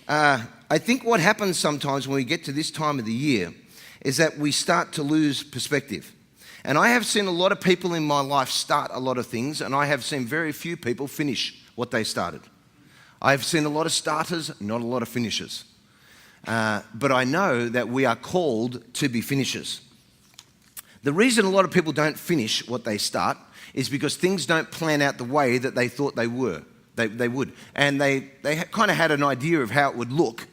I think what happens sometimes when we get to this time of the year is that we start to lose perspective. And I have seen a lot of people in my life start a lot of things, and I have seen very few people finish what they started. I've seen a lot of starters, not a lot of finishers. But I know that we are called to be finishers. The reason a lot of people don't finish what they start is because things don't plan out the way that they thought they would. And they kind of had an idea of how it would look.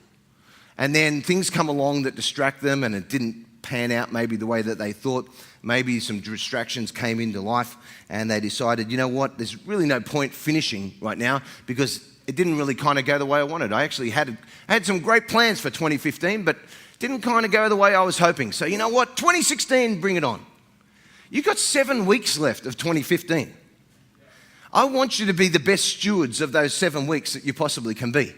And then things come along that distract them, and it didn't pan out maybe the way that they thought. Maybe some distractions came into life, and they decided, you know what, there's really no point finishing right now because it didn't really kind of go the way I wanted. I actually had some great plans for 2015, but didn't kind of go the way I was hoping. So you know what, 2016, bring it on. You've got 7 weeks left of 2015. I want you to be the best stewards of those 7 weeks that you possibly can be.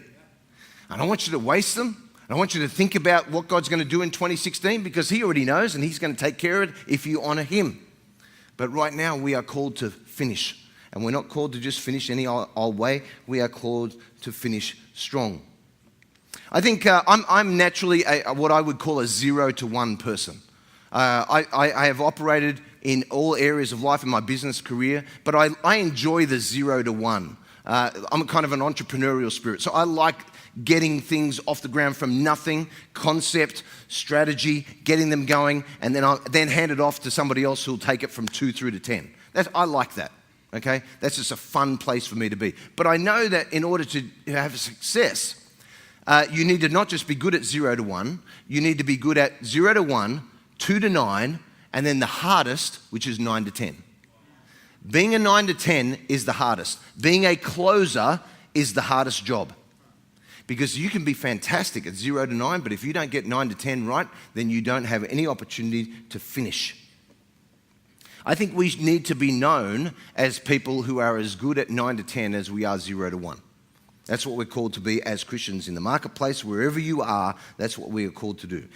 I don't want you to waste them. I want you to think about what God's going to do in 2016 because He already knows and He's going to take care of it if you honor Him. But right now we are called to finish. And we're not called to just finish any old way. We are called to finish strong. I think I'm naturally what I would call a 0 to 1 person. I have operated in all areas of life in my business career, but I enjoy the 0 to 1. I'm kind of an entrepreneurial spirit, so I like getting things off the ground from nothing, concept, strategy, getting them going, and then hand it off to somebody else who'll take it from 2 through to 10. I like that, okay? That's just a fun place for me to be. But I know that in order to have success, you need to not just be good at 0 to 1, you need to be good at 0 to 1, 2 to 9, and then the hardest, which is 9 to 10. Being a 9 to 10 is the hardest. Being a closer is the hardest job. Because you can be fantastic at 0 to 9, but if you don't get 9 to 10 right, then you don't have any opportunity to finish. I think we need to be known as people who are as good at 9 to 10 as we are 0 to 1. That's what we're called to be as Christians in the marketplace. Wherever you are, that's what we are called to do.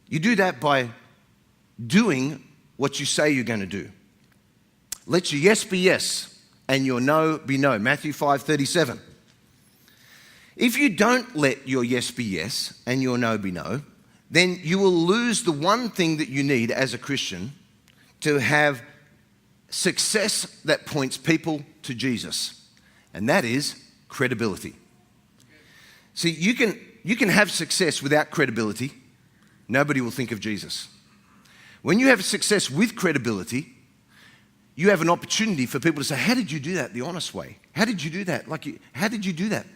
You do that by doing what you say you're going to do. Let your yes be yes and your no be no. Matthew 5:37. If you don't let your yes be yes and your no be no, then you will lose the one thing that you need as a Christian to have success that points people to Jesus, and that is credibility. See, you can have success without credibility. Nobody will think of Jesus. When you have success with credibility, you have an opportunity for people to say, how did you do that the honest way? How did you do that? How did you do that?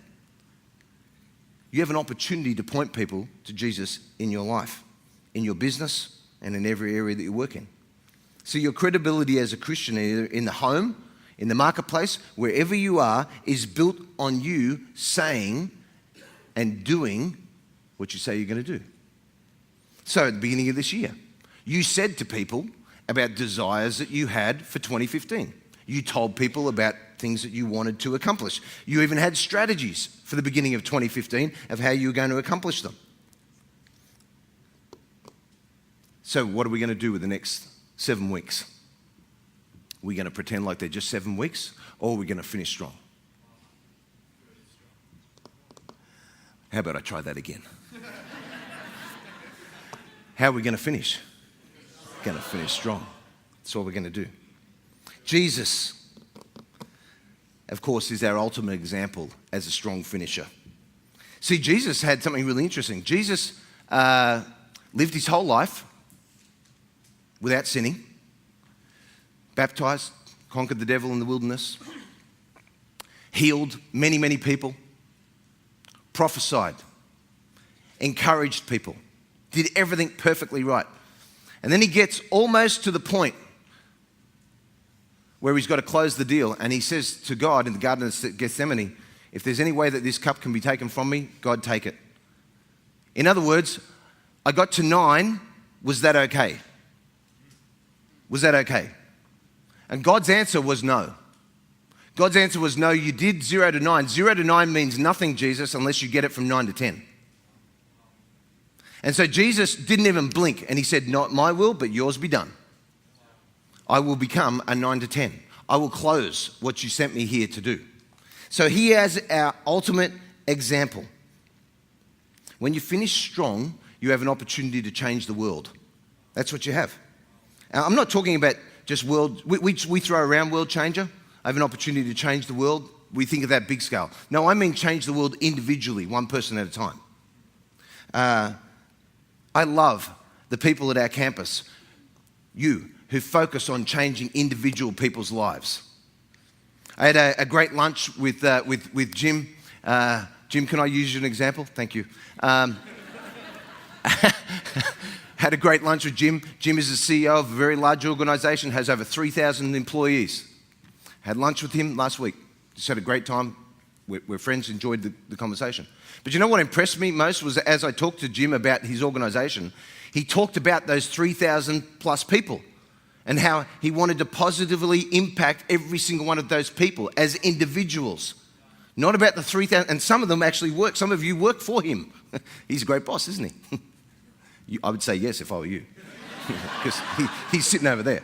You have an opportunity to point people to Jesus in your life, in your business, and in every area that you work in. So your credibility as a Christian, either in the home, in the marketplace, wherever you are, is built on you saying and doing what you say you're going to do. So at the beginning of this year, you said to people about desires that you had for 2015. You told people about things that you wanted to accomplish. You even had strategies for the beginning of 2015 of how you were going to accomplish them. So what are we going to do with the next 7 weeks? Are we going to pretend like they're just 7 weeks, or are we going to finish strong? How about I try that again? How are we going to finish? Going to finish strong. That's what we're going to do. Jesus, of course, is our ultimate example as a strong finisher. See, Jesus had something really interesting. Jesus lived his whole life without sinning, baptized, conquered the devil in the wilderness, healed many, many people, prophesied, encouraged people, did everything perfectly right. And then he gets almost to the point where he's got to close the deal, and he says to God in the Garden of Gethsemane, if there's any way that this cup can be taken from me, God, take it. In other words, I got to 9, was that okay? Was that okay? And God's answer was no. God's answer was no, you did 0 to 9. 0 to 9 means nothing, Jesus, unless you get it from 9 to 10. And so Jesus didn't even blink, and he said, not my will, but yours be done. I will become a 9 to 10. I will close what you sent me here to do. So he is our ultimate example. When you finish strong, you have an opportunity to change the world. That's what you have. Now, I'm not talking about just world, we throw around world changer. I have an opportunity to change the world. We think of that big scale. No, I mean change the world individually, one person at a time. I love the people at our campus, you, who focus on changing individual people's lives. I had a great lunch with Jim. Jim, can I use you as an example? Thank you. Had a great lunch with Jim. Jim is the CEO of a very large organisation, has over 3,000 employees. Had lunch with him last week. Just had a great time. We're friends, enjoyed the conversation. But you know what impressed me most was as I talked to Jim about his organisation, he talked about those 3,000 plus people and how he wanted to positively impact every single one of those people as individuals. Not about the 3,000, and some of them actually work. Some of you work for him. He's a great boss, isn't he? I would say yes if I were you, because he's sitting over there.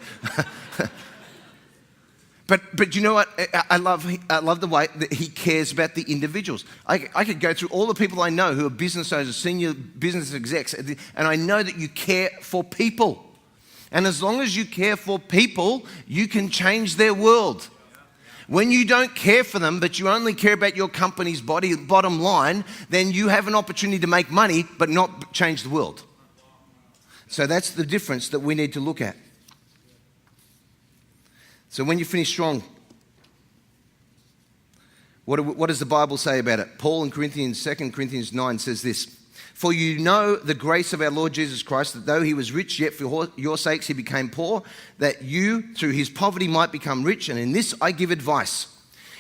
But you know what? I love the way that he cares about the individuals. I could go through all the people I know who are business owners, senior business execs, and I know that you care for people. And as long as you care for people, you can change their world. When you don't care for them, but you only care about your company's bottom line, then you have an opportunity to make money, but not change the world. So that's the difference that we need to look at. So when you finish strong, what does the Bible say about it? Paul in 2 Corinthians 9 says this, "For you know the grace of our Lord Jesus Christ, that though he was rich, yet for your sakes he became poor, that you through his poverty might become rich. And in this I give advice.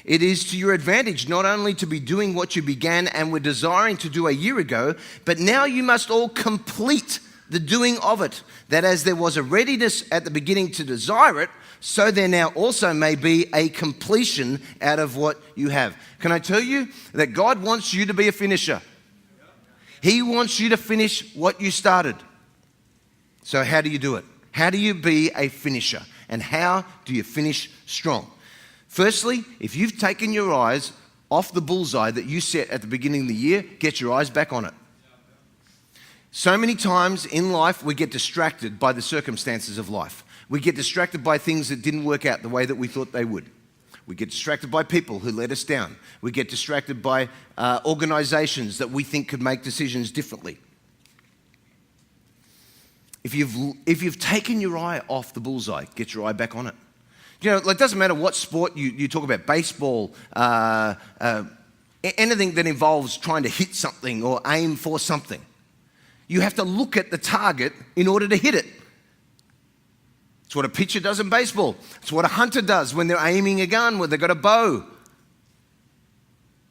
It is to your advantage not only to be doing what you began and were desiring to do a year ago, but now you must all complete the doing of it, that as there was a readiness at the beginning to desire it, so there now also may be a completion out of what you have." Can I tell you that God wants you to be a finisher? He wants you to finish what you started. So how do you do it? How do you be a finisher? And how do you finish strong? Firstly, if you've taken your eyes off the bullseye that you set at the beginning of the year, get your eyes back on it. So many times in life, we get distracted by the circumstances of life. We get distracted by things that didn't work out the way that we thought they would. We get distracted by people who let us down. We get distracted by organizations that we think could make decisions differently. If you've taken your eye off the bullseye, get your eye back on it. You know, it doesn't matter what sport you talk about, baseball, anything that involves trying to hit something or aim for something. You have to look at the target in order to hit it. It's what a pitcher does in baseball. It's what a hunter does when they're aiming a gun, when they've got a bow.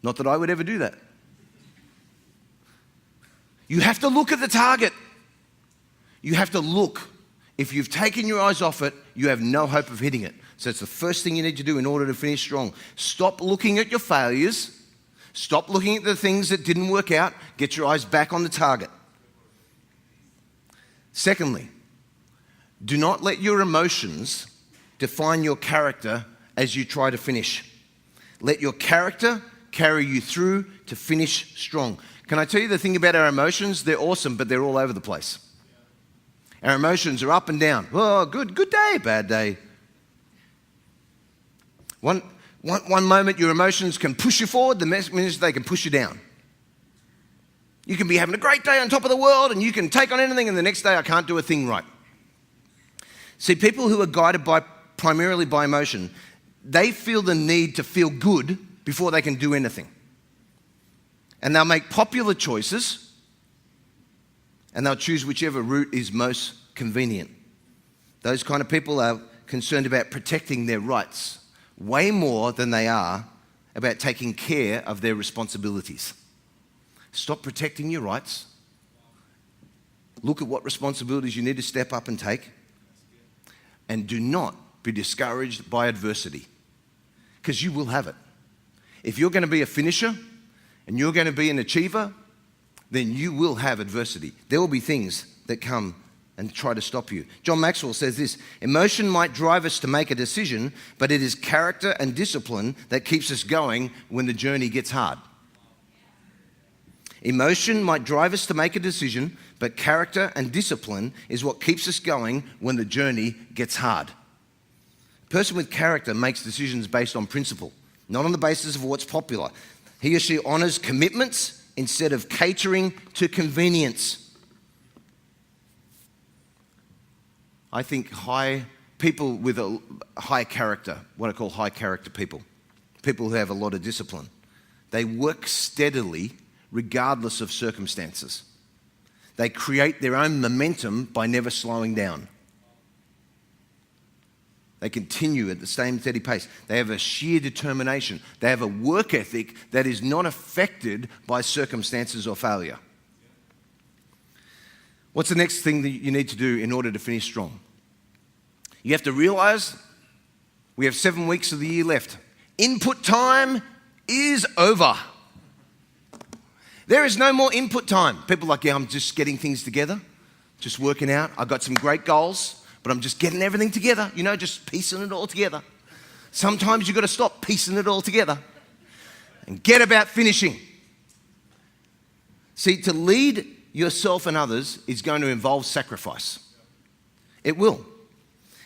Not that I would ever do that. You have to look at the target. You have to look. If you've taken your eyes off it, you have no hope of hitting it. So it's the first thing you need to do in order to finish strong. Stop looking at your failures. Stop looking at the things that didn't work out. Get your eyes back on the target. Secondly, do not let your emotions define your character as you try to finish. Let your character carry you through to finish strong. Can I tell you the thing about our emotions? They're awesome, but they're all over the place. Our emotions are up and down. Oh, good day, bad day. One moment your emotions can push you forward, the next minute they can push you down. You can be having a great day on top of the world and you can take on anything, and the next day I can't do a thing right. See, people who are guided primarily by emotion, they feel the need to feel good before they can do anything. And they'll make popular choices and they'll choose whichever route is most convenient. Those kind of people are concerned about protecting their rights way more than they are about taking care of their responsibilities. Stop protecting your rights. Look at what responsibilities you need to step up and take. And do not be discouraged by adversity, because you will have it. If you're going to be a finisher and you're going to be an achiever, then you will have adversity. There will be things that come and try to stop you. John Maxwell says this: emotion might drive us to make a decision, but it is character and discipline that keeps us going when the journey gets hard. Emotion might drive us to make a decision, but character and discipline is what keeps us going when the journey gets hard. A person with character makes decisions based on principle, not on the basis of what's popular. He or she honors commitments instead of catering to convenience. I think people with a high character, what I call high character people who have a lot of discipline, they work steadily regardless of circumstances. They create their own momentum by never slowing down. They continue at the same steady pace. They have a sheer determination. They have a work ethic that is not affected by circumstances or failure. What's the next thing that you need to do in order to finish strong? You have to realize we have 7 weeks of the year left. Input time is over. There is no more input time. People are like, yeah, I'm just getting things together, just working out. I've got some great goals, but I'm just getting everything together, just piecing it all together. Sometimes you've got to stop piecing it all together and get about finishing. See, to lead yourself and others is going to involve sacrifice. It will.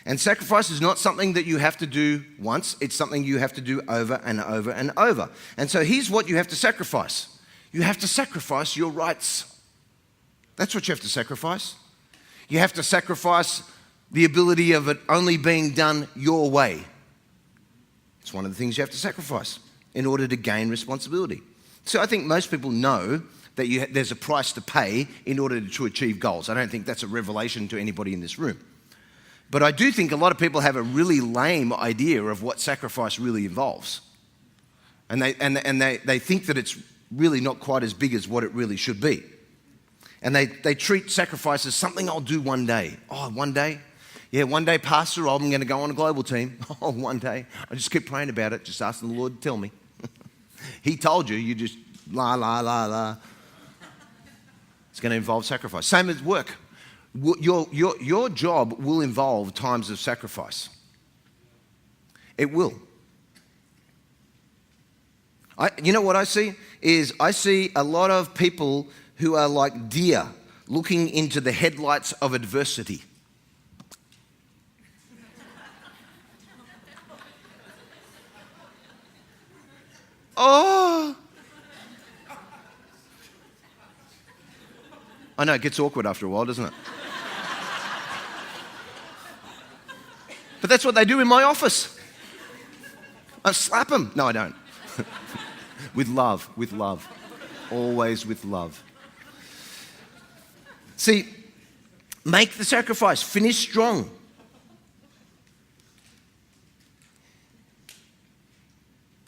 And sacrifice is not something that you have to do once. It's something you have to do over and over and over. And so here's what you have to sacrifice. You have to sacrifice your rights. That's what you have to sacrifice. You have to sacrifice the ability of it only being done your way. It's one of the things you have to sacrifice in order to gain responsibility. So I think most people know that there's a price to pay in order to achieve goals. I don't think that's a revelation to anybody in this room. But I do think a lot of people have a really lame idea of what sacrifice really involves. And they think that it's really not quite as big as what it really should be. And they treat sacrifice as something I'll do one day. Oh, one day? Yeah, one day, Pastor, I'm going to go on a global team. Oh, one day. I just keep praying about it, just asking the Lord to tell me. He told you, you just la, la, la, la. It's going to involve sacrifice. Same as work. Your job will involve times of sacrifice. It will. You know what I see? I see a lot of people who are like deer looking into the headlights of adversity. Oh! I know, it gets awkward after a while, doesn't it? But that's what they do in my office. I slap them. No, I don't. With love. Always with love. See, make the sacrifice. Finish strong.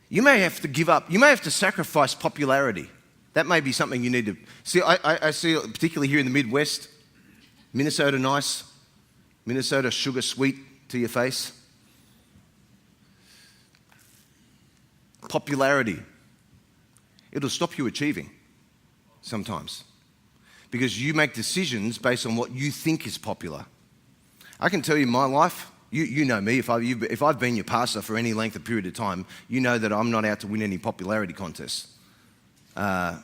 You may have to give up. You may have to sacrifice popularity. That may be something you need to... See, I see, particularly here in the Midwest, Minnesota nice, Minnesota sugar sweet to your face. Popularity. It'll stop you achieving sometimes because you make decisions based on what you think is popular. I can tell you my life, you know me, if I've been your pastor for any length of period of time, you know that I'm not out to win any popularity contests. I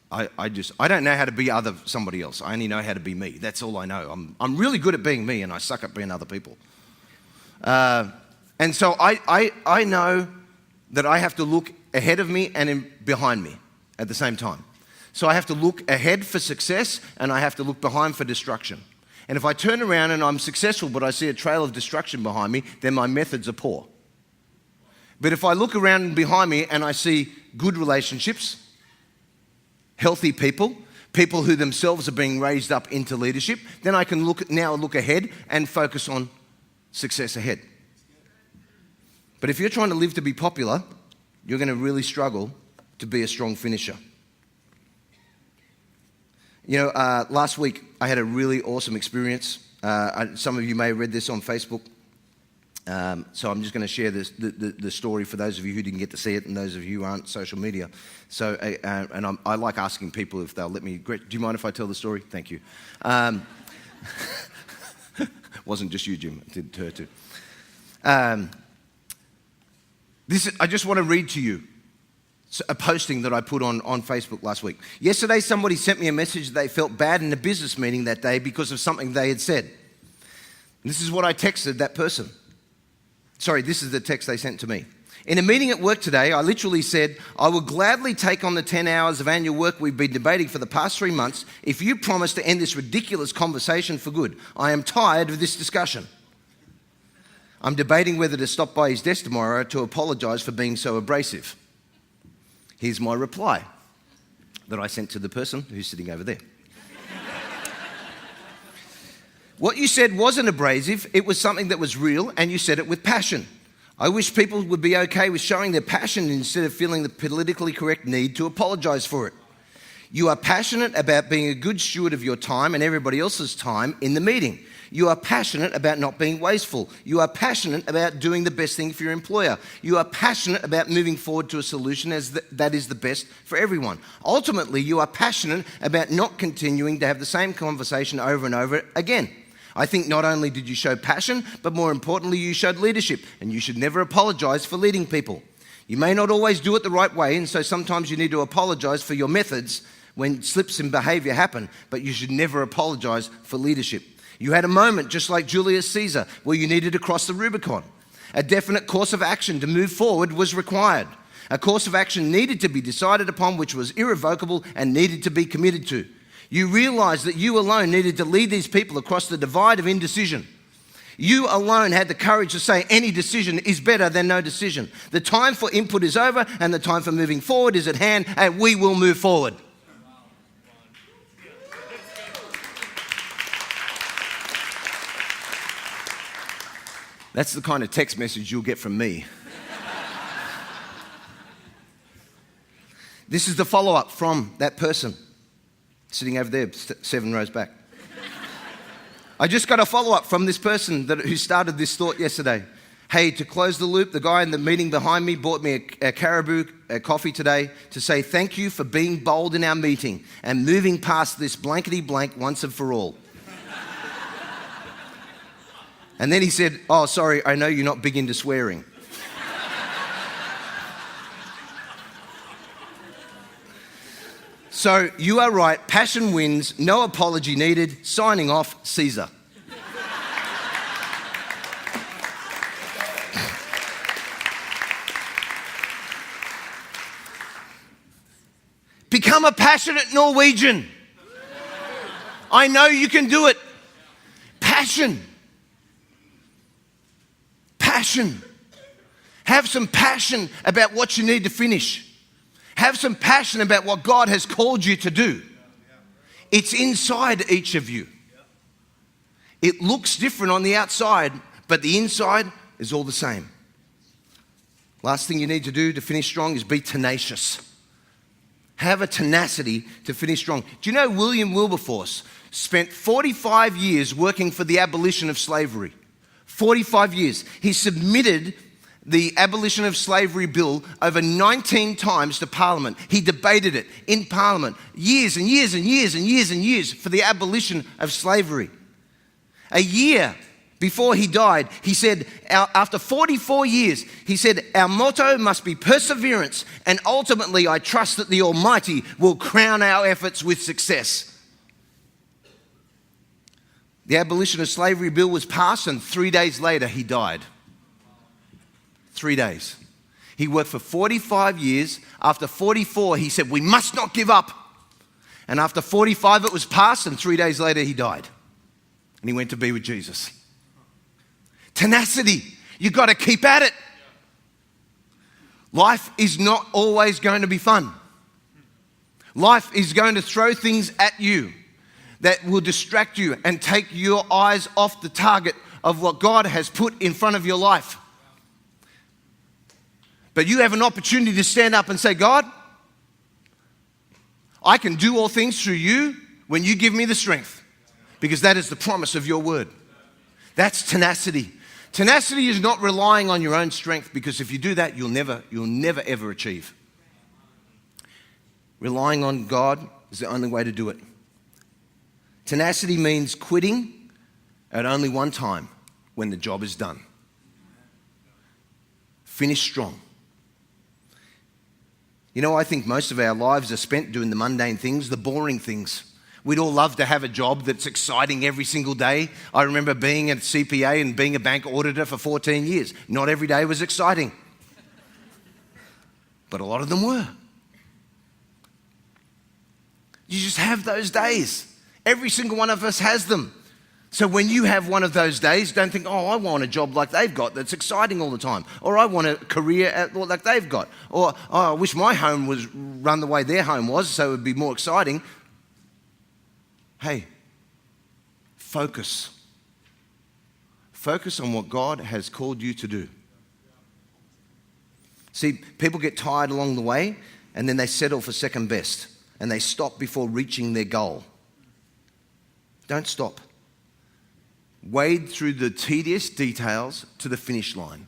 don't know how to be somebody else. I only know how to be me. That's all I know. I'm really good at being me and I suck at being other people. And so I know that I have to look ahead of me and behind me at the same time. So I have to look ahead for success and I have to look behind for destruction. And if I turn around and I'm successful but I see a trail of destruction behind me, then my methods are poor. But if I look around behind me and I see good relationships, healthy people who themselves are being raised up into leadership, then I can look ahead and focus on success ahead. But if you're trying to live to be popular, you're going to really struggle to be a strong finisher. You know, last week I had a really awesome experience. Some of you may have read this on Facebook. So I'm just going to share the story for those of you who didn't get to see it and those of you who aren't social media. So, I like asking people if they'll let me. Do you mind if I tell the story? Thank you. Wasn't just you, Jim. It did her too. I just want to read to you a posting that I put on Facebook last week. Yesterday, somebody sent me a message that they felt bad in a business meeting that day because of something they had said. This is what I texted that person. Sorry, this is the text they sent to me. In a meeting at work today, I literally said, I will gladly take on the 10 hours of annual work we've been debating for the past 3 months if you promise to end this ridiculous conversation for good. I am tired of this discussion. I'm debating whether to stop by his desk tomorrow to apologise for being so abrasive. Here's my reply that I sent to the person who's sitting over there. What you said wasn't abrasive, it was something that was real, and you said it with passion. I wish people would be okay with showing their passion instead of feeling the politically correct need to apologise for it. You are passionate about being a good steward of your time and everybody else's time in the meeting. You are passionate about not being wasteful. You are passionate about doing the best thing for your employer. You are passionate about moving forward to a solution that is the best for everyone. Ultimately, you are passionate about not continuing to have the same conversation over and over again. I think not only did you show passion, but more importantly, you showed leadership, and you should never apologise for leading people. You may not always do it the right way, and so sometimes you need to apologise for your methods when slips in behaviour happen, but you should never apologise for leadership. You had a moment, just like Julius Caesar, where you needed to cross the Rubicon. A definite course of action to move forward was required. A course of action needed to be decided upon, which was irrevocable and needed to be committed to. You realised that you alone needed to lead these people across the divide of indecision. You alone had the courage to say any decision is better than no decision. The time for input is over and the time for moving forward is at hand, and we will move forward. That's the kind of text message you'll get from me. This is the follow-up from that person sitting over there, 7 rows back. I just got a follow-up from this person who started this thought yesterday. Hey, to close the loop, the guy in the meeting behind me bought me a Caribou coffee today to say thank you for being bold in our meeting and moving past this blankety blank once and for all. And then he said, oh, sorry, I know you're not big into swearing. So you are right, passion wins, no apology needed, signing off, Caesar. Become a passionate Norwegian. I know you can do it. Passion. Passion. Have some passion about what you need to finish. Have some passion about what God has called you to do. It's inside each of you. It looks different on the outside, but the inside is all the same. Last thing you need to do to finish strong is be tenacious. Have a tenacity to finish strong. Do you know William Wilberforce spent 45 years working for the abolition of slavery? 45 years. He submitted the abolition of slavery bill over 19 times to Parliament. He debated it in Parliament years and years and years and years and years for the abolition of slavery. A year before he died, he said, after 44 years, he said, our motto must be perseverance, and ultimately I trust that the Almighty will crown our efforts with success. The abolition of slavery bill was passed, and 3 days later he died. 3 days. He worked for 45 years. After 44, he said, we must not give up. And after 45, it was passed, and 3 days later, he died. And he went to be with Jesus. Tenacity. You've got to keep at it. Life is not always going to be fun. Life is going to throw things at you that will distract you and take your eyes off the target of what God has put in front of your life. But you have an opportunity to stand up and say, God, I can do all things through you when you give me the strength, because that is the promise of your word. That's tenacity. Tenacity is not relying on your own strength, because if you do that, you'll never ever achieve. Relying on God is the only way to do it. Tenacity means quitting at only one time, when the job is done. Finish strong. You know, I think most of our lives are spent doing the mundane things, the boring things. We'd all love to have a job that's exciting every single day. I remember being a CPA and being a bank auditor for 14 years. Not every day was exciting, but a lot of them were. You just have those days. Every single one of us has them. So when you have one of those days, don't think, oh, I want a job like they've got that's exciting all the time. Or I want a career like they've got. Or oh, I wish my home was run the way their home was so it would be more exciting. Hey, focus. Focus on what God has called you to do. See, people get tired along the way and then they settle for second best and they stop before reaching their goal. Don't stop. Wade through the tedious details to the finish line.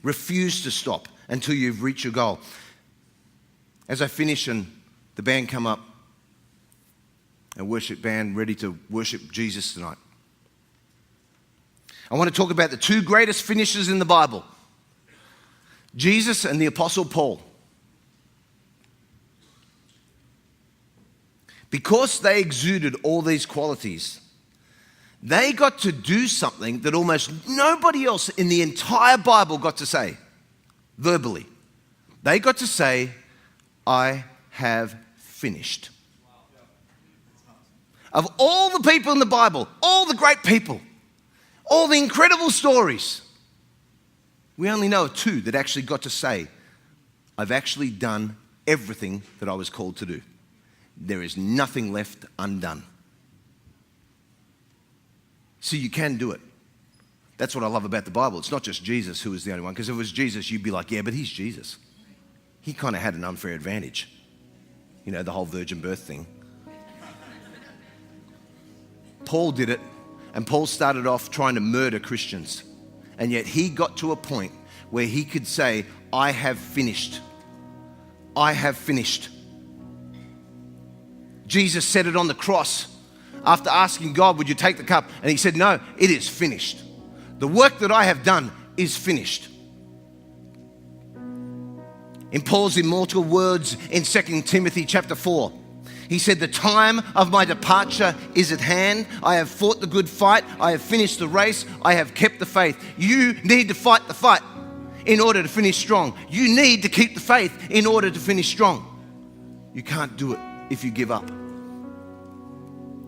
Refuse to stop until you've reached your goal. As I finish and the band come up, a worship band ready to worship Jesus tonight, I want to talk about the two greatest finishers in the Bible, Jesus and the Apostle Paul. Because they exuded all these qualities, they got to do something that almost nobody else in the entire Bible got to say verbally. They got to say, I have finished. Of all the people in the Bible, all the great people, all the incredible stories, we only know of two that actually got to say, I've actually done everything that I was called to do. There is nothing left undone. See, you can do it. That's what I love about the Bible. It's not just Jesus who is the only one, because if it was Jesus, you'd be like, yeah, but he's Jesus. He kind of had an unfair advantage. You know, the whole virgin birth thing. Paul did it, and Paul started off trying to murder Christians. And yet he got to a point where he could say, I have finished. I have finished. Jesus said it on the cross after asking God, would you take the cup? And he said, no, it is finished. The work that I have done is finished. In Paul's immortal words in 2 Timothy chapter 4, he said, the time of my departure is at hand. I have fought the good fight. I have finished the race. I have kept the faith. You need to fight the fight in order to finish strong. You need to keep the faith in order to finish strong. You can't do it if you give up.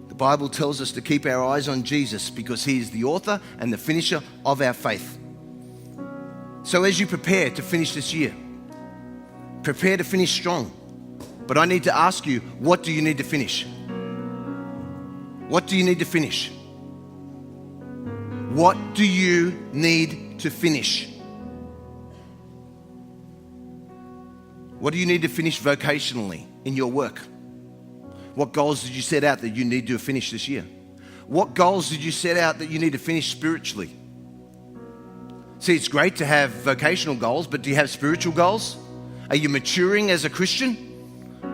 The Bible tells us to keep our eyes on Jesus because he is the author and the finisher of our faith. So as you prepare to finish this year, prepare to finish strong. But I need to ask you, what do you need to finish? What do you need to finish? What do you need to finish? What do you need to finish vocationally in your work? What goals did you set out that you need to finish this year? What goals did you set out that you need to finish spiritually? See, it's great to have vocational goals, but do you have spiritual goals? Are you maturing as a Christian?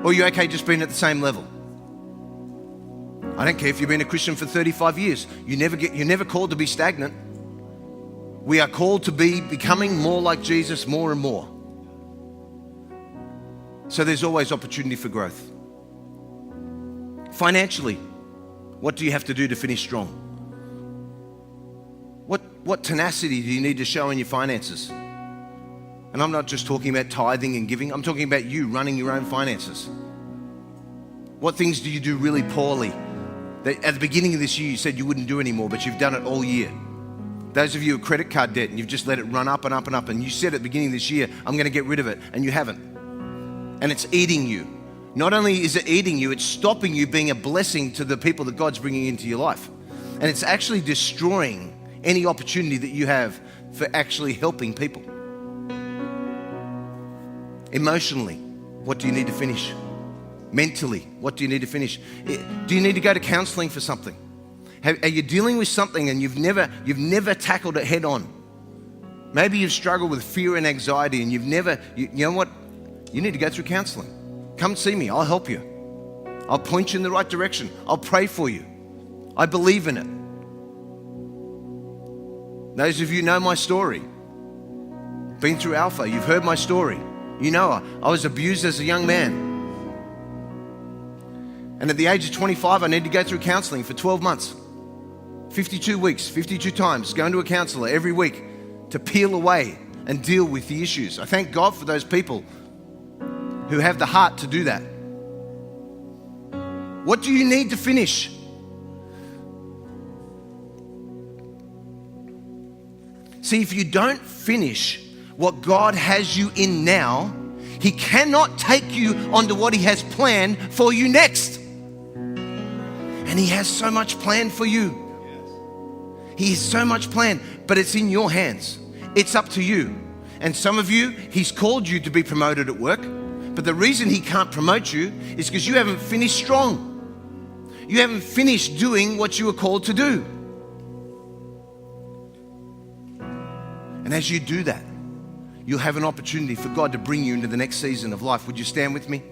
Or are you okay just being at the same level? I don't care if you've been a Christian for 35 years. You're never called to be stagnant. We are called to be becoming more like Jesus more and more. So there's always opportunity for growth. Financially, what do you have to do to finish strong? What tenacity do you need to show in your finances? And I'm not just talking about tithing and giving. I'm talking about you running your own finances. What things do you do really poorly that at the beginning of this year you said you wouldn't do anymore, but you've done it all year? Those of you with credit card debt and you've just let it run up and up and up, and you said at the beginning of this year, I'm going to get rid of it, and you haven't. And it's eating you. Not only is it eating you, it's stopping you being a blessing to the people that God's bringing into your life. And it's actually destroying any opportunity that you have for actually helping people. Emotionally, what do you need to finish? Mentally, what do you need to finish? Do you need to go to counseling for something? Are you dealing with something and you've never tackled it head on? Maybe you've struggled with fear and anxiety and you know what? You need to go through counseling. Come see me, I'll help you. I'll point you in the right direction. I'll pray for you. I believe in it. Those of you know my story. Been through Alpha, you've heard my story. You know, I was abused as a young man. And at the age of 25, I needed to go through counseling for 12 months. 52 weeks, 52 times, going to a counselor every week to peel away and deal with the issues. I thank God for those people who have the heart to do that. What do you need to finish? See, if you don't finish what God has you in now, He cannot take you onto what He has planned for you next. And He has so much planned for you. He has so much planned, but it's in your hands. It's up to you. And some of you, He's called you to be promoted at work, but the reason He can't promote you is because you haven't finished strong. You haven't finished doing what you were called to do. And as you do that, you'll have an opportunity for God to bring you into the next season of life. Would you stand with me?